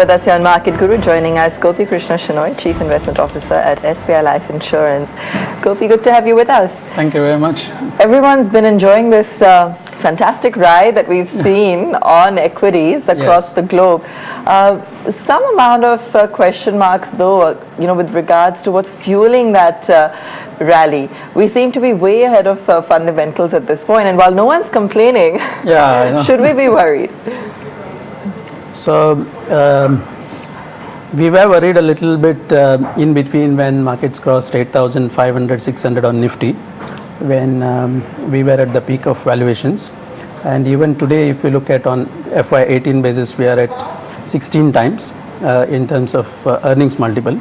with us here on Market Guru. Joining us, Gopikrishna Shenoy, Chief Investment Officer at SBI Life Insurance. Gopi, good to have you with us. Thank you very much. Everyone's been enjoying this fantastic ride that we've seen on equities across the globe. Some amount of question marks, though, with regards to what's fueling that rally. We seem to be way ahead of fundamentals at this point, and while no one's complaining, should we be worried? So we were worried a little bit in between when markets crossed 8,500, 600 on Nifty, when we were at the peak of valuations. And even today, if we look at on FY18 basis, we are at 16 times in terms of earnings multiple.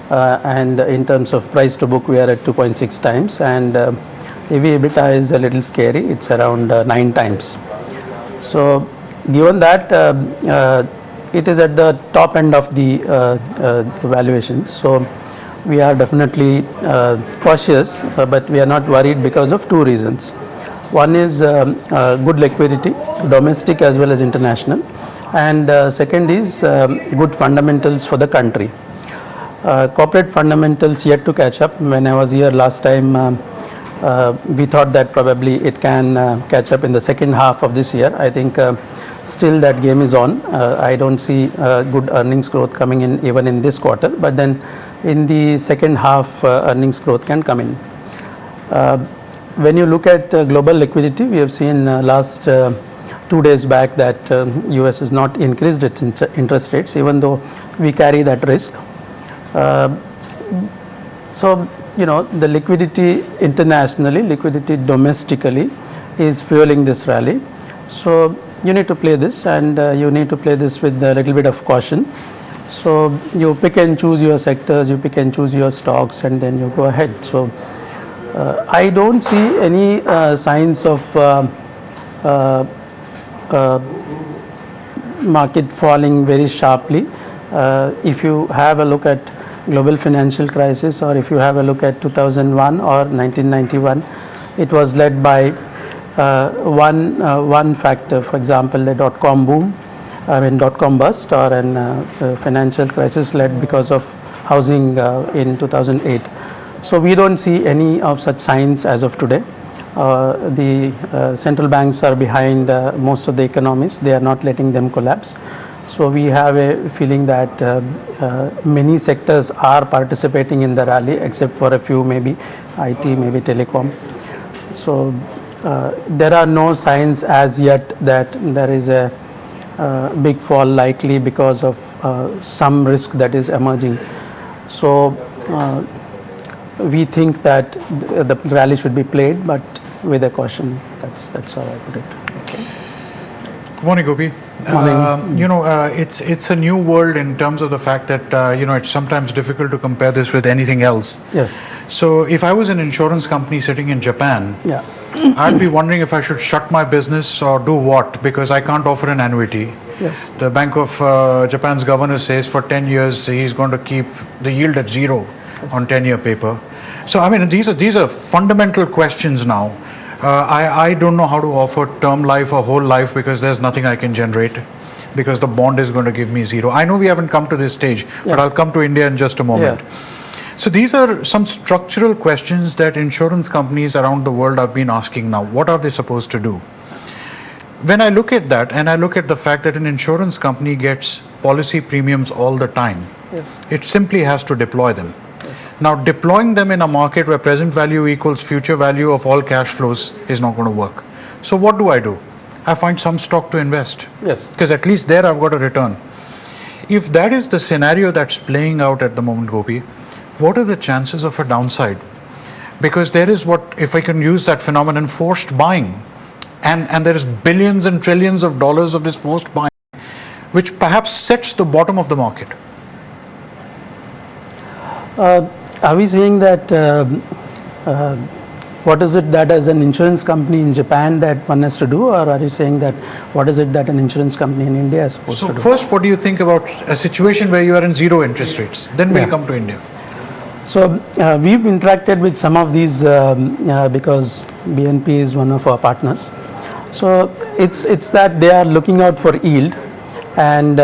And in terms of price to book, we are at 2.6 times. And EV/EBITDA is a little scary. It's around 9 times. So given that, it is at the top end of the valuations. So we are definitely cautious, but we are not worried because of two reasons. One is good liquidity, domestic as well as international. And second is good fundamentals for the country. Corporate fundamentals yet to catch up. When I was here last time, we thought that probably it can catch up in the second half of this year. I think still that game is on. I don't see good earnings growth coming in even in this quarter, but then in the second half earnings growth can come in. When you look at global liquidity, we have seen last 2 days back that US has not increased its interest rates, even though we carry that risk. So the liquidity internationally, liquidity domestically is fueling this rally. So you need to play this, and you need to play this with a little bit of caution. So you pick and choose your sectors, you pick and choose your stocks, and then you go ahead. So I don't see any signs of market falling very sharply. If you have a look at global financial crisis, or if you have a look at 2001 or 1991, it was led by one factor. For example, the dot-com boom, dot-com bust, or an financial crisis led because of housing in 2008. So we don't see any of such signs as of today. The central banks are behind most of the economies. They are not letting them collapse. So we have a feeling that many sectors are participating in the rally, except for a few, maybe IT, maybe telecom. So there are no signs as yet that there is a big fall likely because of some risk that is emerging. So we think that the rally should be played, but with a caution. That's how I put it. Okay. Good morning, Gopi. It's a new world in terms of the fact that it's sometimes difficult to compare this with anything else. Yes. So if I was an insurance company sitting in Japan, I'd be wondering if I should shut my business or do what, because I can't offer an annuity. Yes. The Bank of Japan's governor says for 10 years he's going to keep the yield at zero on 10-year paper. So I mean, these are fundamental questions now. I don't know how to offer term life or whole life because there's nothing I can generate, because the bond is going to give me zero. I know we haven't come to this stage, but I'll come to India in just a moment. So these are some structural questions that insurance companies around the world have been asking now. What are they supposed to do? When I look at that, and I look at the fact that an insurance company gets policy premiums all the time, it simply has to deploy them. Now, deploying them in a market where present value equals future value of all cash flows is not going to work. So what do? I find some stock to invest. Yes. Because at least there I've got a return. If that is the scenario that's playing out at the moment, Gopi, what are the chances of a downside? Because there is if I can use that phenomenon, forced buying. And there is billions and trillions of dollars of this forced buying, which perhaps sets the bottom of the market. Are we saying that what is it that as an insurance company in Japan that one has to do, or are you saying that what is it that an insurance company in India is supposed to do? So first, what do you think about a situation where you are in zero interest rates? Then we'll come to India. So we've interacted with some of these because BNP is one of our partners. So it's that they are looking out for yield, And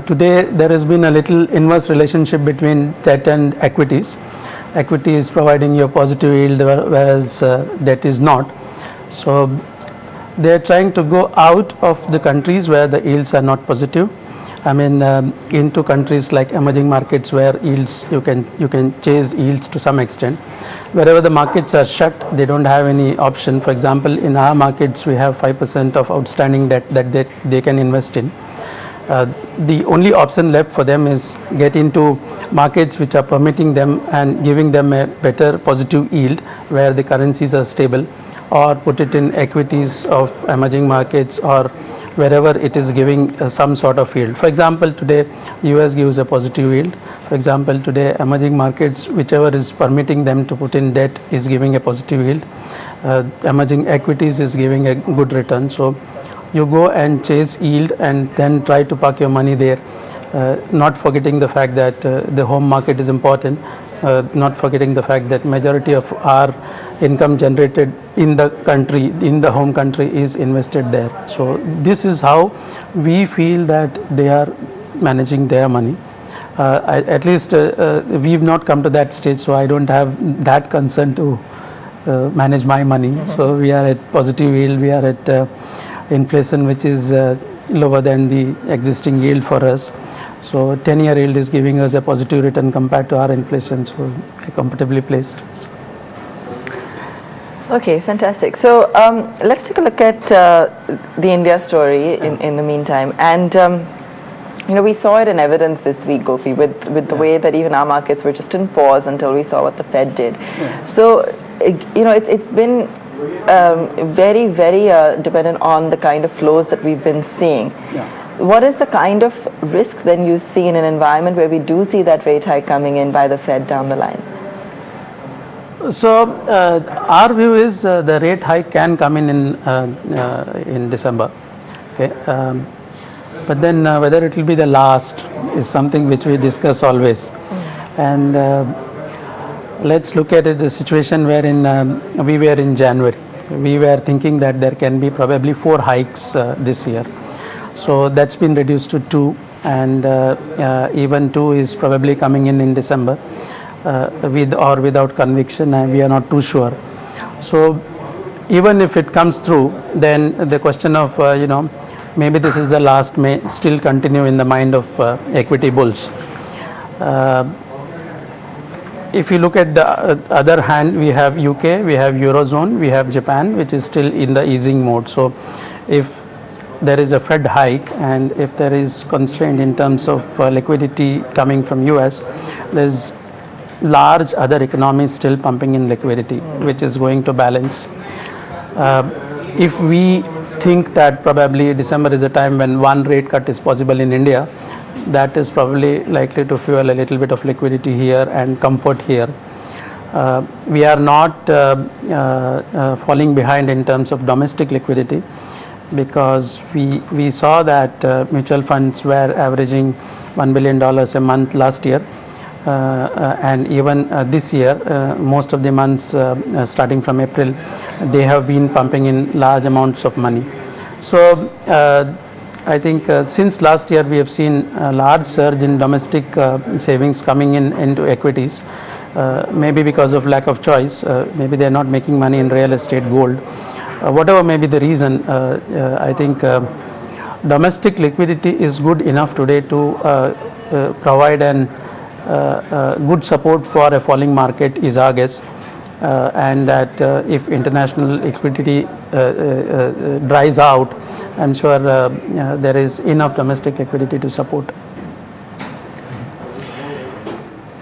today there has been a little inverse relationship between debt and equities. Equity is providing you a positive yield, whereas debt is not. So they are trying to go out of the countries where the yields are not positive. I mean, into countries like emerging markets where yields you can chase yields to some extent. Wherever the markets are shut, they don't have any option. For example, in our markets, we have 5% of outstanding debt that they can invest in. The only option left for them is get into markets which are permitting them and giving them a better positive yield where the currencies are stable, or put it in equities of emerging markets or wherever it is giving some sort of yield. For example, today US gives a positive yield. For example, today emerging markets, whichever is permitting them to put in debt, is giving a positive yield. Emerging equities is giving a good return. So you go and chase yield and then try to park your money there, not forgetting the fact that the home market is important, not forgetting the fact that majority of our income generated in the country, in the home country, is invested there. So this is how we feel that they are managing their money. At least we've not come to that stage, so I don't have that concern to manage my money. So we are at positive yield, we are at inflation which is lower than the existing yield for us. So 10-year yield is giving us a positive return compared to our inflation, so we're comfortably placed. Okay, fantastic. So let's take a look at the India story in the meantime. And you know, we saw it in evidence this week, Gopi, with the way that even our markets were just in pause until we saw what the Fed did. So you know, it's been very, very dependent on the kind of flows that we've been seeing. What is the kind of risk then you see in an environment where we do see that rate hike coming in by the Fed down the line? So our view is the rate hike can come in December. Okay, but then whether it will be the last is something which we discuss always. And let's look at it, the situation wherein we were in January. We were thinking that there can be probably 4 hikes this year. So that's been reduced to 2, and even 2 is probably coming in December with or without conviction, and we are not too sure. So even if it comes through, then the question of you know, maybe this is the last may still continue in the mind of equity bulls. If you look at the other hand, we have UK, we have Eurozone, we have Japan, which is still in the easing mode. So if there is a Fed hike and if there is constraint in terms of liquidity coming from US, there's large other economies still pumping in liquidity, which is going to balance. If we think that probably December is a time when 1 rate cut is possible in India, that is probably likely to fuel a little bit of liquidity here and comfort here. We are not falling behind in terms of domestic liquidity, because we saw that mutual funds were averaging $1 billion a month last year, and even this year, most of the months starting from April, they have been pumping in large amounts of money. So I think since last year we have seen a large surge in domestic savings coming into equities, maybe because of lack of choice, maybe they are not making money in real estate, gold. Whatever may be the reason, I think domestic liquidity is good enough today to provide an good support for a falling market, is our guess, and that if international liquidity dries out, I'm sure there is enough domestic liquidity to support.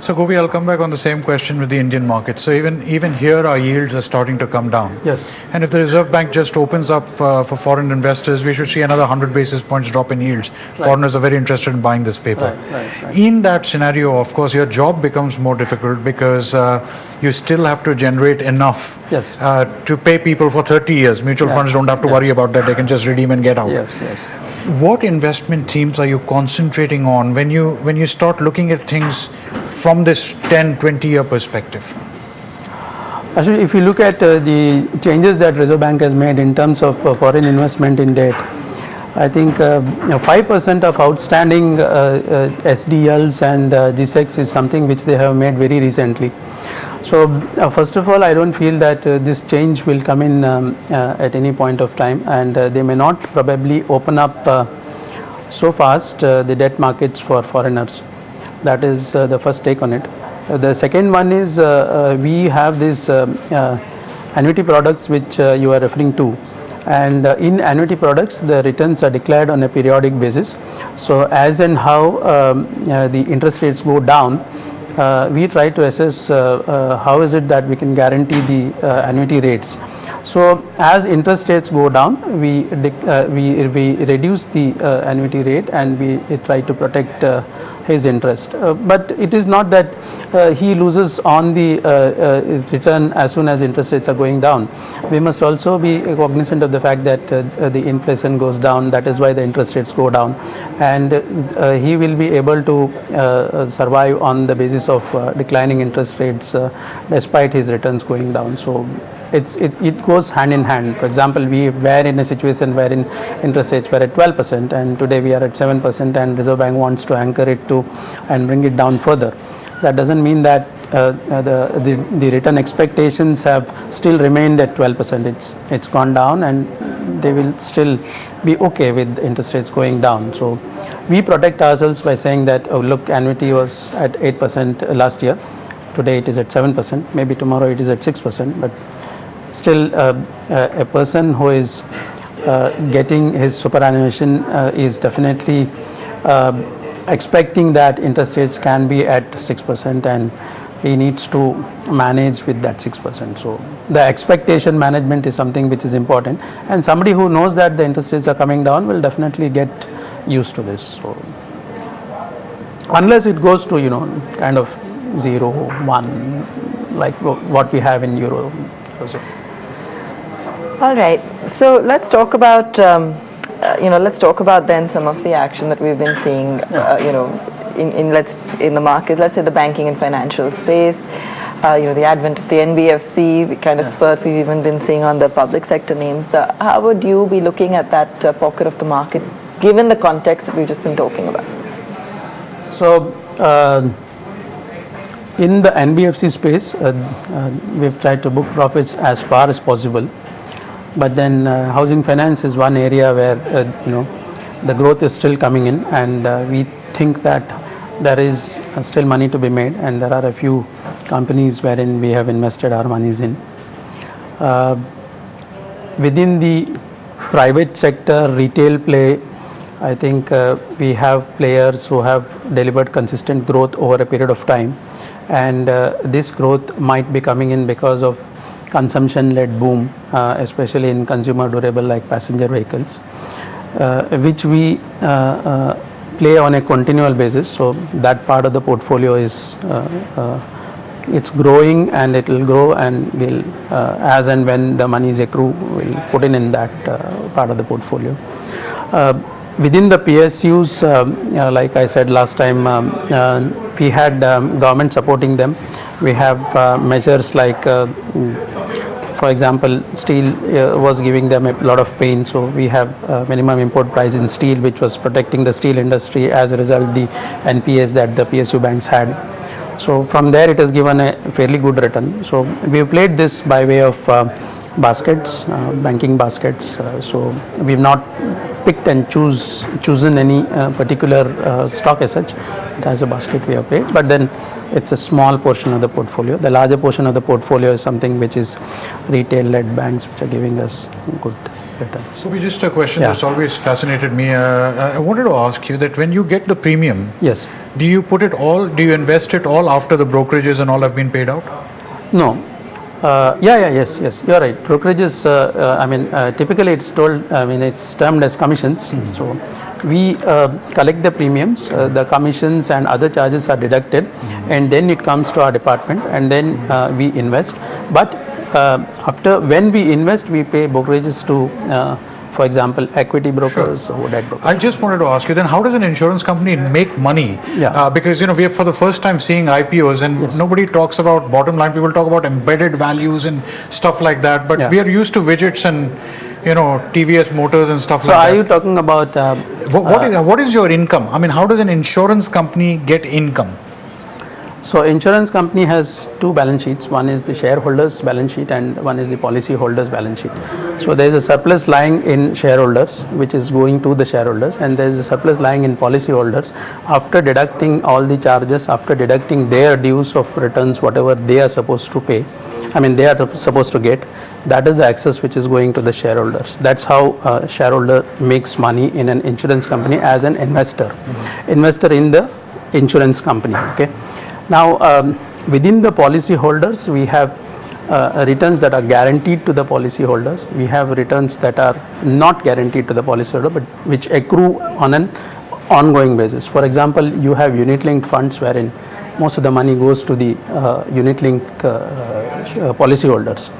So Gopi, I'll come back on the same question with the Indian market. So even here our yields are starting to come down. Yes. And if the Reserve Bank just opens up for foreign investors, we should see another 100 basis points drop in yields. Right. Foreigners are very interested in buying this paper. Right. In that scenario, of course, your job becomes more difficult because you still have to generate enough to pay people for 30 years. Mutual funds don't have to worry about that. They can just redeem and get out. Yes. What investment themes are you concentrating on when you start looking at things from this 10-20 year perspective? Actually, if you look at the changes that Reserve Bank has made in terms of foreign investment in debt, I think 5% of outstanding SDLs and GSECs is something which they have made very recently. So first of all, I don't feel that this change will come in at any point of time, and they may not probably open up so fast the debt markets for foreigners. That is the first take on it. The second one is we have these annuity products which you are referring to. And in annuity products, the returns are declared on a periodic basis. So as and how the interest rates go down, we try to assess how is it that we can guarantee the annuity rates. So as interest rates go down, we reduce the annuity rate, and we try to protect his interest. But it is not that he loses on the return as soon as interest rates are going down. We must also be cognizant of the fact that the inflation goes down. That is why the interest rates go down, and he will be able to survive on the basis of declining interest rates despite his returns going down. So it goes hand in hand. For example, we were in a situation wherein interest rates were at 12%, and today we are at 7%, and Reserve Bank wants to anchor it to and bring it down further. That doesn't mean that the return expectations have still remained at 12%. It's gone down, and they will still be okay with interest rates going down. So we protect ourselves by saying that, oh look, annuity was at 8% last year. Today it is at 7%. Maybe tomorrow it is at 6%. But still, a person who is getting his superannuation is definitely expecting that interest rates can be at 6%, and he needs to manage with that 6%. So the expectation management is something which is important, and somebody who knows that the interest rates are coming down will definitely get used to this. So unless it goes to kind of 0, 1, like what we have in Euro. All right. So let's talk about let's talk about then some of the action that we've been seeing, in the market. Let's say the banking and financial space. The advent of the NBFC, the kind of spurt we've even been seeing on the public sector names. How would you be looking at that pocket of the market, given the context that we've just been talking about? So in the NBFC space, we've tried to book profits as far as possible. But then housing finance is one area where the growth is still coming in, and we think that there is still money to be made, and there are a few companies wherein we have invested our monies in. Within the private sector retail play, I think we have players who have delivered consistent growth over a period of time, and this growth might be coming in because of consumption-led boom, especially in consumer durable like passenger vehicles, which we play on a continual basis. So that part of the portfolio is it's growing, and it will grow, and will as and when the money is accrue, we'll put in that part of the portfolio. Within the PSUs, like I said last time, we had government supporting them. We have measures like, for example, steel was giving them a lot of pain, so we have minimum import price in steel, which was protecting the steel industry. As a result, the NPS that the PSU banks had. So from there, it has given a fairly good return. So we have played this by way of baskets, banking baskets. So we have not picked and chosen any particular stock as such. It has a basket we have played, but then it's a small portion of the portfolio. The larger portion of the portfolio is something which is retail-led banks, which are giving us good returns. So just a question that's always fascinated me. I wanted to ask you that when you get the premium, yes, do you invest it all after the brokerages and all have been paid out? No. Yes, you're right. Brokerages, typically it's told, it's termed as commissions. Mm-hmm. So we collect the premiums, the commissions and other charges are deducted, and then it comes to our department, and then we invest. But when we invest, we pay brokerages for example, equity brokers or debt brokers. I just wanted to ask you then, how does an insurance company make money? Yeah. Because we are for the first time seeing IPOs, and nobody talks about bottom line. People talk about embedded values and stuff like that, but we are used to widgets and TVS motors and stuff like that. So are you talking about what is your income? I mean, how does an insurance company get income? So insurance company has two balance sheets. One is the shareholders balance sheet and one is the policy holders balance sheet. So there is a surplus lying in shareholders which is going to the shareholders, and there is a surplus lying in policy holders after deducting all the charges, after deducting their dues of returns, whatever they are supposed to pay. I mean, they are supposed to get. That is the excess which is going to the shareholders. That's how a shareholder makes money in an insurance company as an investor, investor in the insurance company. Okay. Now, within the policy holders, we have returns that are guaranteed to the policy holders. We have returns that are not guaranteed to the policy holder, but which accrue on an ongoing basis. For example, you have unit-linked funds wherein most of the money goes to the unit-linked policy holders.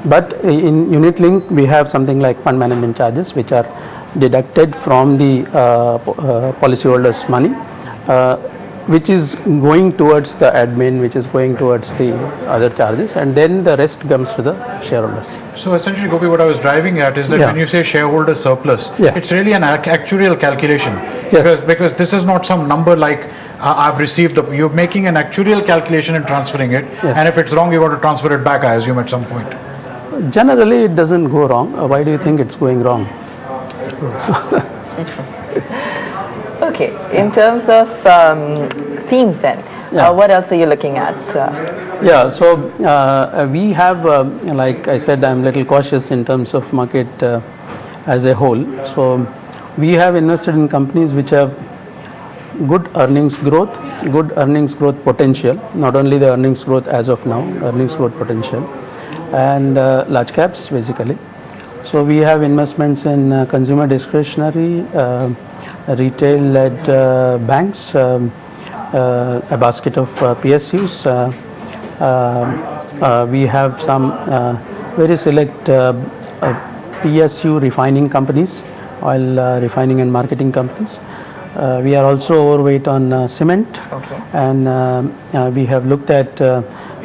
But in unit-linked, we have something like fund management charges, which are deducted from the policy holders' money, which is going towards the admin, which is going towards the other charges, and then the rest comes to the shareholders. So essentially, Gopi, what I was driving at is that when you say shareholder surplus, it's really an actuarial calculation. Because this is not some number like I've received, you're making an actuarial calculation and transferring it, and if it's wrong, you got to transfer it back, I assume, at some point. Generally, it doesn't go wrong. Why do you think it's going wrong? Okay, in terms of themes then, what else are you looking at? So we have, like I said, I'm a little cautious in terms of market as a whole. So we have invested in companies which have good earnings growth potential, not only the earnings growth as of now, earnings growth potential, and large caps basically. So we have investments in consumer discretionary, retail-led banks, a basket of PSUs. We have some very select PSU refining companies, oil refining and marketing companies. We are also overweight on cement, and we have looked at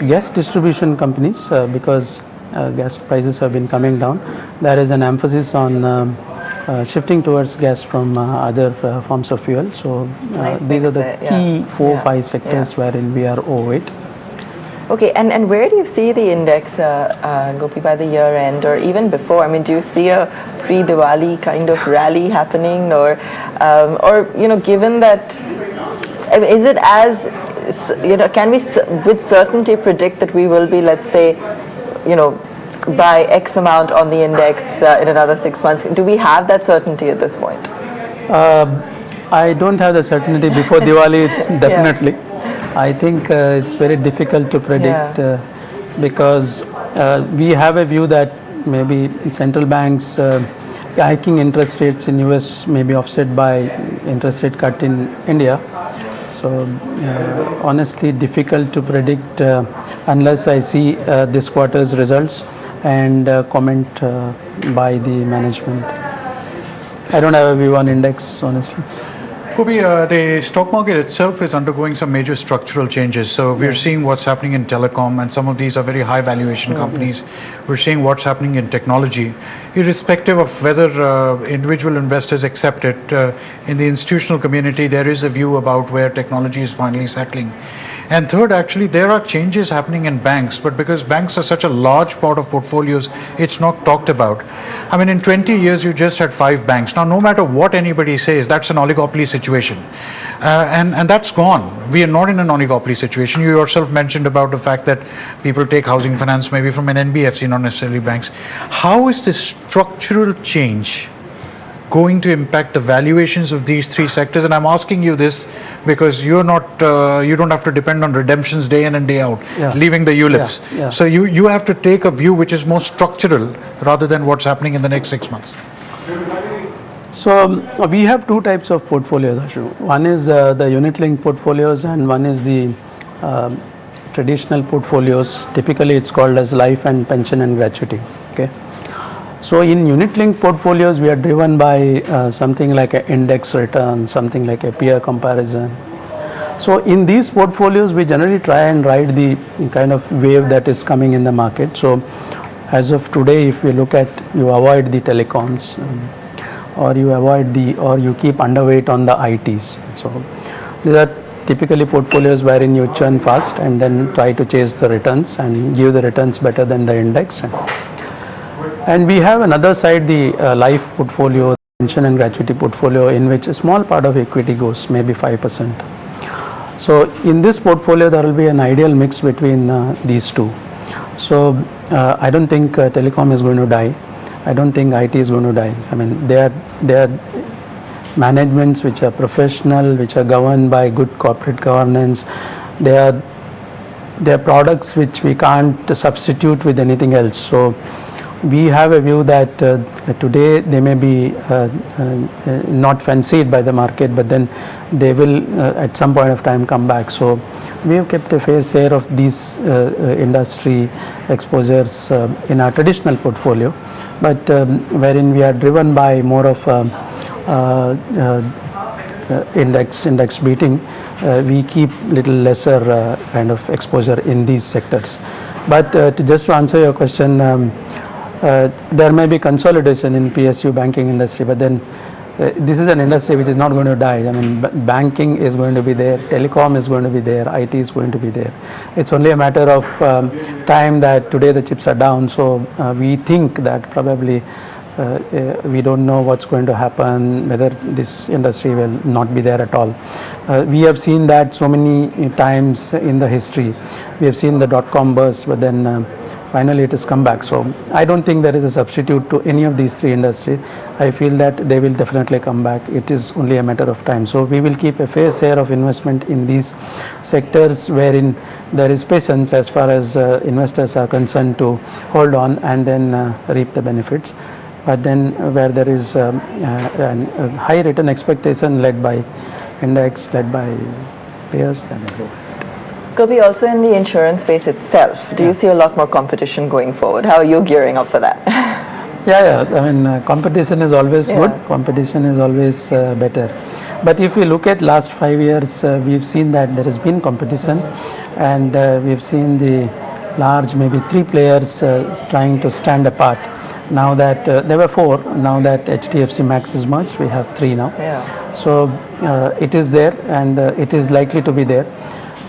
gas distribution companies because gas prices have been coming down. There is an emphasis on shifting towards gas from other forms of fuel. So these are the key 4-5 sectors wherein we are overweight. Okay, and where do you see the index, Gopi, by the year end or even before? I mean, do you see a pre-Diwali kind of rally happening, or given that, I mean, is it as, can we with certainty predict that we will be, let's say, by X amount on the index in another 6 months? Do we have that certainty at this point? I don't have the certainty before Diwali, it's definitely. I think it's very difficult to predict because we have a view that maybe central banks hiking interest rates in US may be offset by interest rate cut in India. So honestly difficult to predict unless I see this quarter's results and comment by the management. I don't have a view on index, honestly. Gopi, the stock market itself is undergoing some major structural changes. So we're seeing what's happening in telecom, and some of these are very high valuation companies. We're seeing what's happening in technology. Irrespective of whether individual investors accept it, in the institutional community, there is a view about where technology is finally settling. And third, actually, there are changes happening in banks, but because banks are such a large part of portfolios, it's not talked about. I mean, in 20 years, you just had 5 banks. Now, no matter what anybody says, that's an oligopoly situation. And that's gone. We are not in an oligopoly situation. You yourself mentioned about the fact that people take housing finance maybe from an NBFC, not necessarily banks. How is this structural change going to impact the valuations of these 3 sectors? And I'm asking you this because you're not, you don't have to depend on redemptions day in and day out, leaving the ULIPs. So you have to take a view which is more structural rather than what's happening in the next 6 months. So we have 2 types of portfolios, Ashu. One is the unit-linked portfolios, and one is the traditional portfolios. Typically, it's called as life and pension and gratuity. Okay. So in unit-linked portfolios, we are driven by something like an index return, something like a peer comparison. So in these portfolios, we generally try and ride the kind of wave that is coming in the market. So as of today, if you look at, you avoid the telecoms, or you keep underweight on the ITs. So these are typically portfolios wherein you churn fast and then try to chase the returns and give the returns better than the index. And we have another side, the life portfolio, pension and gratuity portfolio, in which a small part of equity goes, maybe 5%. So in this portfolio, there will be an ideal mix between these two. So I don't think telecom is going to die. I don't think IT is going to die. I mean, they are managements which are professional, which are governed by good corporate governance. They are products which we can't substitute with anything else. So we have a view that today they may be not fancied by the market, but then they will at some point of time come back. So we have kept a fair share of these industry exposures in our traditional portfolio, but wherein we are driven by more of index beating, we keep little lesser kind of exposure in these sectors. But just to answer your question, there may be consolidation in PSU banking industry, but then this is an industry which is not going to die. I mean, banking is going to be there, telecom is going to be there, IT is going to be there. It's only a matter of time that today the chips are down. So we think that probably we don't know what's going to happen, whether this industry will not be there at all. We have seen that so many times in the history. We have seen the dot-com burst, but then finally it has come back. So I don't think there is a substitute to any of these three industries. I feel that they will definitely come back. It is only a matter of time. So we will keep a fair share of investment in these sectors wherein there is patience as far as investors are concerned to hold on and then reap the benefits. But then where there is a high return expectation led by index, led by peers, then we go. Gopi, also in the insurance space itself, do you see a lot more competition going forward? How are you gearing up for that? Yeah. I mean, competition is always good. Competition is always better. But if we look at last 5 years, we've seen that there has been competition, and we've seen the large, maybe 3 players trying to stand apart. Now that there were 4, now that HDFC Max is merged, we have 3 now. Yeah. So it is there, and it is likely to be there.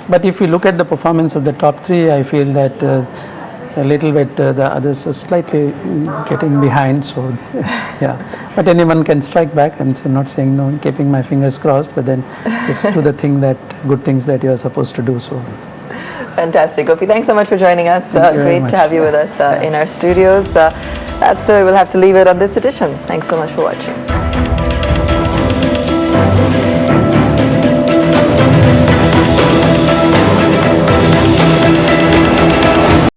But if we look at the performance of the top 3, I feel that a little bit the others are slightly getting behind. So yeah, but anyone can strike back. I'm not saying no, I'm keeping my fingers crossed, but then it's to the good things that you are supposed to do. So fantastic. Gopi, thanks so much for joining us. Great to have you with us in our studios. That's we'll have to leave it on this edition. Thanks so much for watching.